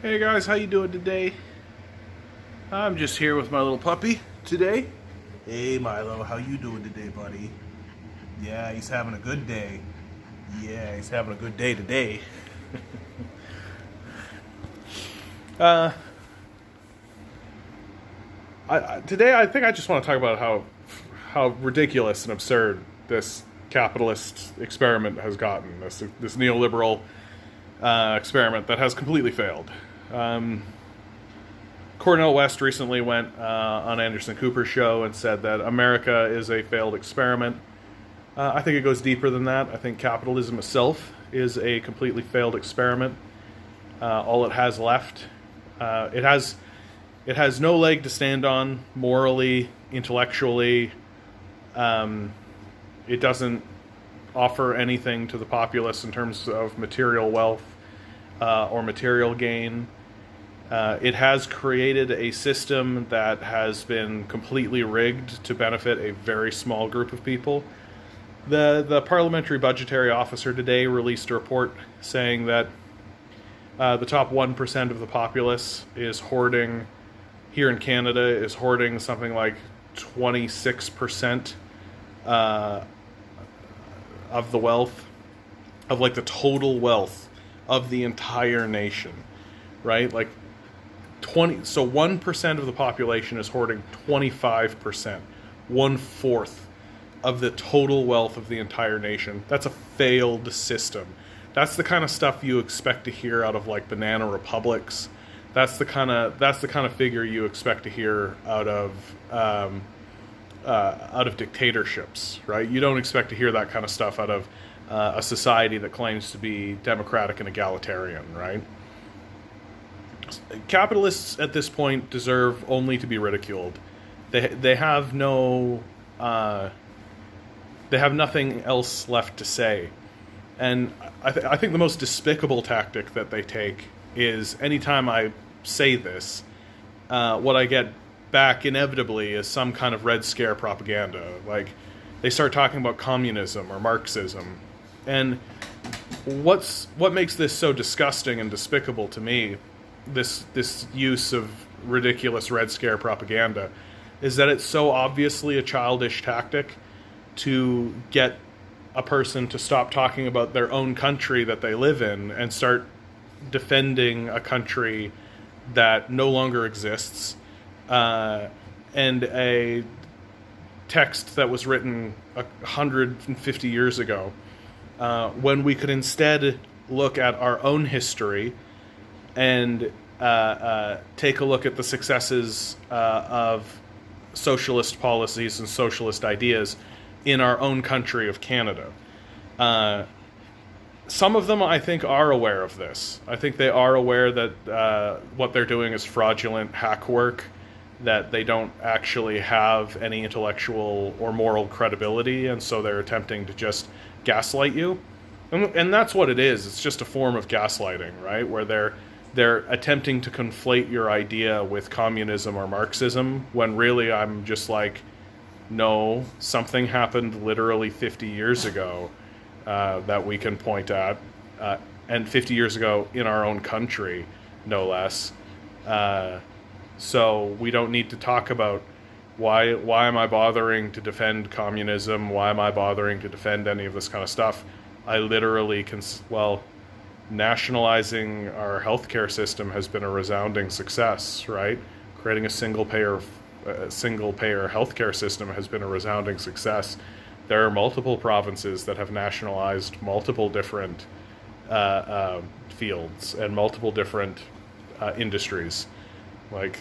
Hey guys, how you doing today? I'm just here with my little puppy today. Hey Milo, how you doing today, buddy? Yeah, he's having a good day. Yeah, he's having a good day today. uh, Today I think I just want to talk about how ridiculous and absurd this capitalist experiment has gotten. This neoliberal experiment that has completely failed. Cornel West recently went on Anderson Cooper's show and said that America is a failed experiment. I think it goes deeper than that. I think capitalism itself is a completely failed experiment. All it has left, it has no leg to stand on morally, intellectually. It doesn't offer anything to the populace in terms of material wealth or material gain. It has created a system that has been completely rigged to benefit a very small group of people. The parliamentary budgetary officer today released a report saying that the top 1% of the populace is hoarding, here in Canada, is hoarding something like 26% of the wealth, of like the total wealth of the entire nation, right? Like 1% of the population is hoarding 25%, 1/4 of the total wealth of the entire nation. That's a failed system. That's the kind of stuff you expect to hear out of like banana republics. That's the kind of figure you expect to hear out of dictatorships, right? You don't expect to hear that kind of stuff out of a society that claims to be democratic and egalitarian, right? Capitalists at this point deserve only to be ridiculed. They have no they have nothing else left to say, and I think the most despicable tactic that they take is anytime I say this, what I get back inevitably is some kind of Red Scare propaganda. Like they start talking about communism or Marxism, and what makes this so disgusting and despicable to me, this use of ridiculous Red Scare propaganda, is that it's so obviously a childish tactic to get a person to stop talking about their own country that they live in and start defending a country that no longer exists, and a text that was written 150 years ago, when we could instead look at our own history and take a look at the successes of socialist policies and socialist ideas in our own country of Canada. Some of them, I think, are aware of this. I think they are aware that what they're doing is fraudulent hack work, that they don't actually have any intellectual or moral credibility, and so they're attempting to just gaslight you. And that's what it is. It's just a form of gaslighting, right? Where they're attempting to conflate your idea with communism or Marxism, when really I'm just like, no, something happened literally 50 years ago that we can point at, and 50 years ago in our own country, no less. So we don't need to talk about why am I bothering to defend communism? Why am I bothering to defend any of this kind of stuff? I literally nationalizing our healthcare system has been a resounding success, right? Creating a single payer healthcare system has been a resounding success. There are multiple provinces that have nationalized multiple different fields and multiple different industries. Like,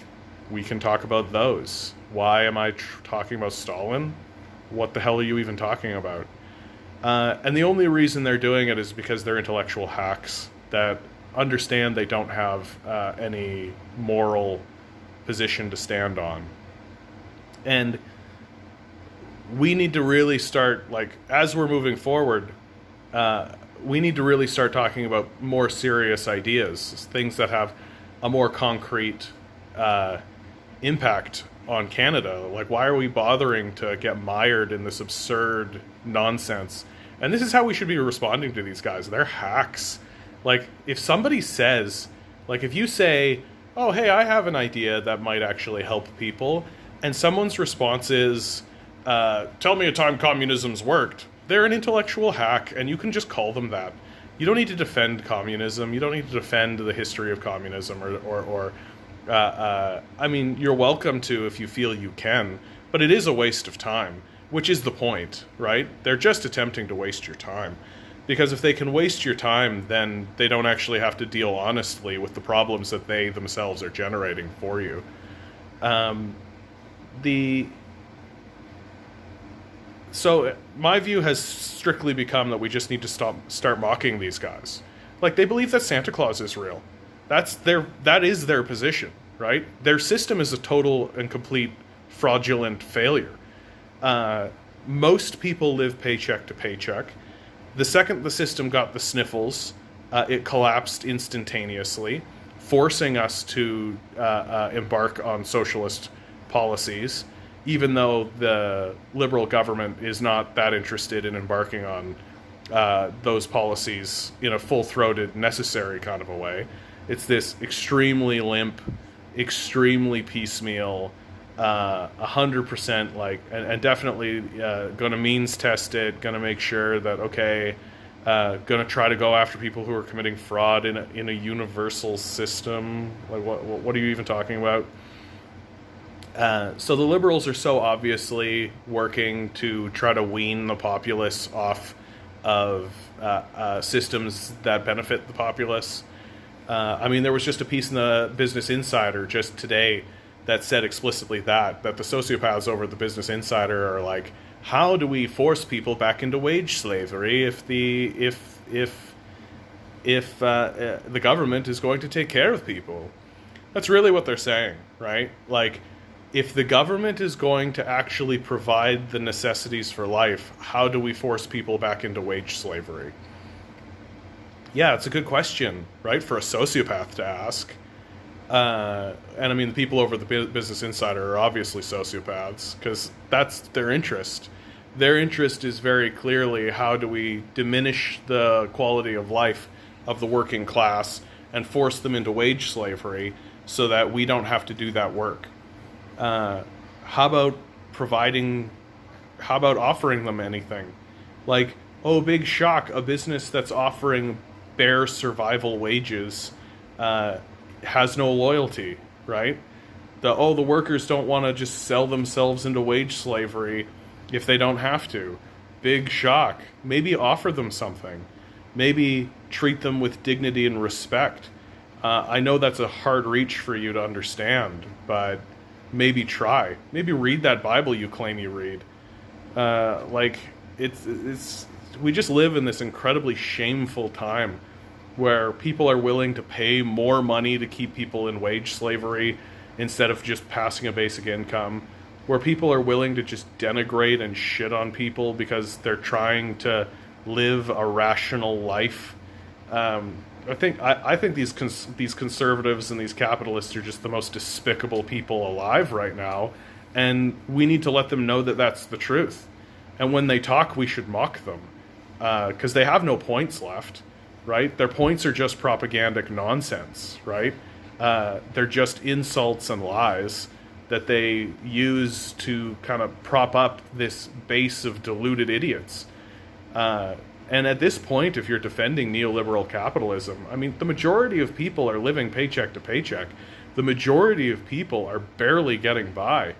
we can talk about those. Why am I talking about Stalin? What the hell are you even talking about? And the only reason they're doing it is because they're intellectual hacks that understand they don't have any moral position to stand on. And we need to really start, like, as we're moving forward, we need to really start talking about more serious ideas, things that have a more concrete impact on Canada. Like, why are we bothering to get mired in this absurd nonsense? And this is how we should be responding to these guys. They're hacks. Like, if somebody says Like, if you say, oh, hey, I have an idea that might actually help people, and someone's response is, tell me a time communism's worked, they're an intellectual hack, and you can just call them that. You don't need to defend communism. You don't need to defend the history of communism, I mean, you're welcome to if you feel you can, but it is a waste of time, which is the point, right? They're just attempting to waste your time. Because if they can waste your time, then they don't actually have to deal honestly with the problems that they themselves are generating for you. So my view has strictly become that we just need to start mocking these guys. Like, they believe that Santa Claus is real. That is their position, right? Their system is a total and complete fraudulent failure. Most people live paycheck to paycheck. The second the system got the sniffles, it collapsed instantaneously, forcing us to embark on socialist policies, even though the liberal government is not that interested in embarking on those policies in a full-throated, necessary kind of a way. It's this extremely limp, extremely piecemeal, 100% like, and definitely going to means test it, going to make sure that, okay, going to try to go after people who are committing fraud in a universal system. Like, what are you even talking about? So the liberals are so obviously working to try to wean the populace off of systems that benefit the populace. I mean, there was just a piece in the Business Insider just today that said explicitly that the sociopaths over at the Business Insider are like, how do we force people back into wage slavery if the government is going to take care of people? That's really what they're saying, right? Like, if the government is going to actually provide the necessities for life, how do we force people back into wage slavery? Yeah, it's a good question, right, for a sociopath to ask. And I mean, the people over the Business Insider are obviously sociopaths, because that's their interest. Their interest is very clearly, how do we diminish the quality of life of the working class and force them into wage slavery so that we don't have to do that work? How about offering them anything? Like, oh, big shock, a business that's offering bare survival wages has no loyalty, right? The workers don't want to just sell themselves into wage slavery if they don't have to. Big shock. Maybe offer them something. Maybe treat them with dignity and respect. I know that's a hard reach for you to understand, but maybe try. Maybe read that Bible you claim you read. We just live in this incredibly shameful time where people are willing to pay more money to keep people in wage slavery instead of just passing a basic income, where people are willing to just denigrate and shit on people because they're trying to live a rational life. I think these conservatives and these capitalists are just the most despicable people alive right now, and we need to let them know that that's the truth. And when they talk, we should mock them, because they have no points left, right? Their points are just propagandic nonsense, right? They're just insults and lies that they use to kind of prop up this base of deluded idiots. And at this point, if you're defending neoliberal capitalism, I mean, the majority of people are living paycheck to paycheck. The majority of people are barely getting by.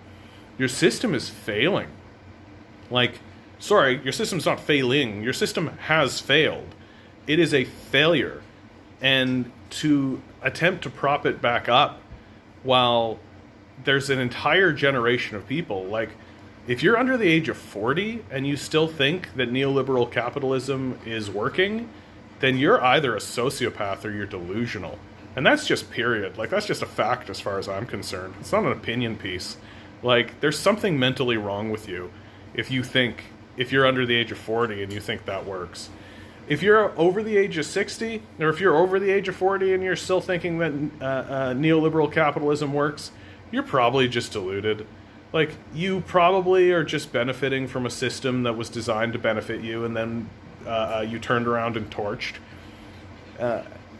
Your system is failing. Like, sorry, your system's not failing. Your system has failed. It is a failure. And to attempt to prop it back up while there's an entire generation of people, like, if you're under the age of 40 and you still think that neoliberal capitalism is working, then you're either a sociopath or you're delusional. And that's just period. Like, that's just a fact as far as I'm concerned. It's not an opinion piece. Like, there's something mentally wrong with you if you're under the age of 40 and you think that works. If you're over the age of 60, or if you're over the age of 40 and you're still thinking that neoliberal capitalism works, you're probably just deluded. Like, you probably are just benefiting from a system that was designed to benefit you, and then you turned around and torched.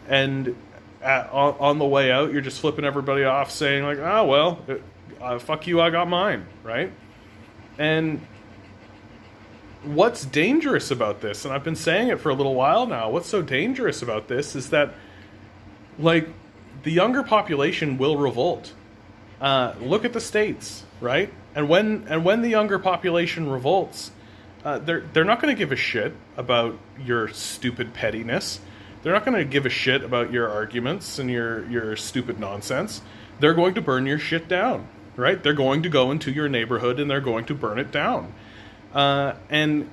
And on the way out, you're just flipping everybody off, saying like, "Oh well, fuck you, I got mine," right? And what's dangerous about this, and I've been saying it for a little while now, what's so dangerous about this is that, like, the younger population will revolt. Look at the States, right? And when the younger population revolts, they're not going to give a shit about your stupid pettiness. They're not going to give a shit about your arguments and your stupid nonsense. They're going to burn your shit down, right? They're going to go into your neighborhood and they're going to burn it down. And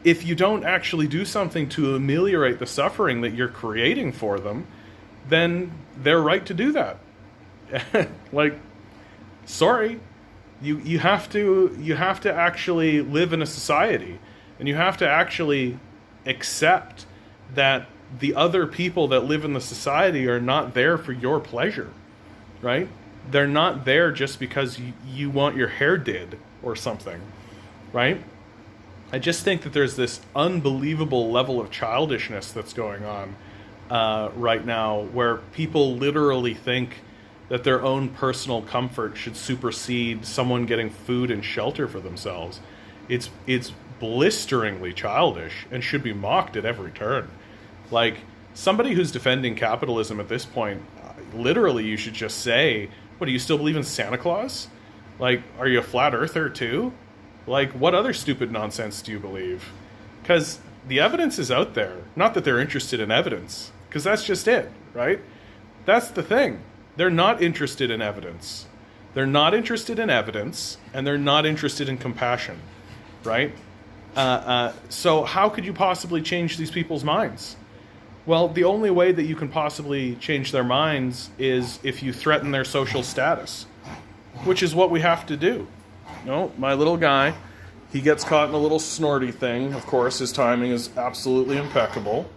if you don't actually do something to ameliorate the suffering that you're creating for them, then they're right to do that. Like, sorry, you have to actually live in a society, and you have to actually accept that the other people that live in the society are not there for your pleasure, right? They're not there just because you want your hair did or something, right? I just think that there's this unbelievable level of childishness that's going on right now, where people literally think that their own personal comfort should supersede someone getting food and shelter for themselves. It's blisteringly childish and should be mocked at every turn. Like, somebody who's defending capitalism at this point, literally you should just say, what, do you still believe in Santa Claus? Like, are you a flat earther too? Like, what other stupid nonsense do you believe? Because the evidence is out there. Not that they're interested in evidence, because that's just it, right? That's the thing. They're not interested in evidence. They're not interested in evidence, and they're not interested in compassion, right? So how could you possibly change these people's minds? Well, the only way that you can possibly change their minds is if you threaten their social status, which is what we have to do. You know, my little guy, he gets caught in a little snorty thing. Of course, his timing is absolutely impeccable.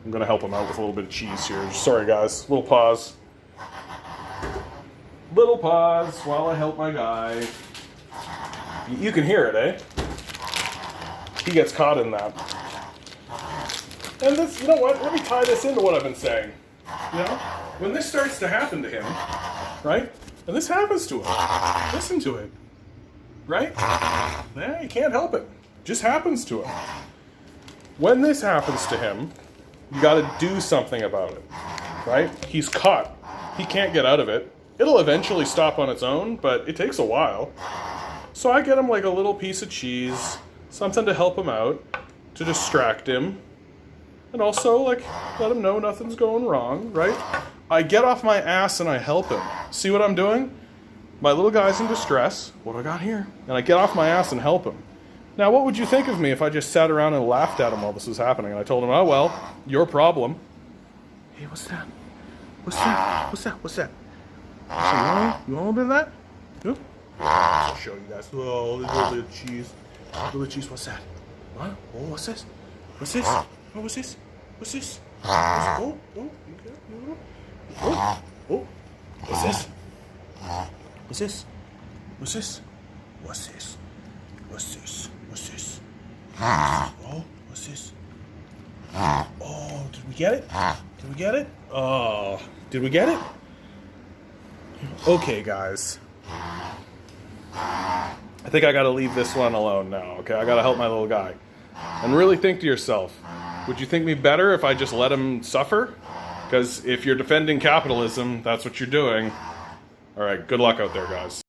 I'm going to help him out with a little bit of cheese here. Sorry, guys. Little pause. Little pause while I help my guy. You can hear it, eh? He gets caught in that. And this, you know what? Let me tie this into what I've been saying. You know? When this starts to happen to him, right? And this happens to him. Listen to it. Right? Yeah, you can't help it. Just happens to him. When this happens to him, you gotta do something about it. Right? He's caught. He can't get out of it. It'll eventually stop on its own, but it takes a while. So I get him like a little piece of cheese, something to help him out, to distract him, and also like let him know nothing's going wrong, right? I get off my ass and I help him. See what I'm doing? My little guy's in distress. What do I got here? And I get off my ass and help him. Now, what would you think of me if I just sat around and laughed at him while this was happening? And I told him, oh, well, your problem. Hey, what's that? What's that? What's that? What's that? You want a bit of that? Yeah? I'll show you guys. Oh, a little bit of cheese. A little bit of cheese. What's that? What? Oh, what's this? What's this? Oh, what's this? What's this? Oh, you got it? Oh, what's this? What's this? What's this? What's this? What's this? What's this? Oh, what's this? Oh, did we get it? Did we get it? Oh, did we get it? Okay, guys. I think I gotta leave this one alone now, okay? I gotta help my little guy. And really think to yourself, would you think me better if I just let him suffer? Because if you're defending capitalism, that's what you're doing. All right, good luck out there, guys.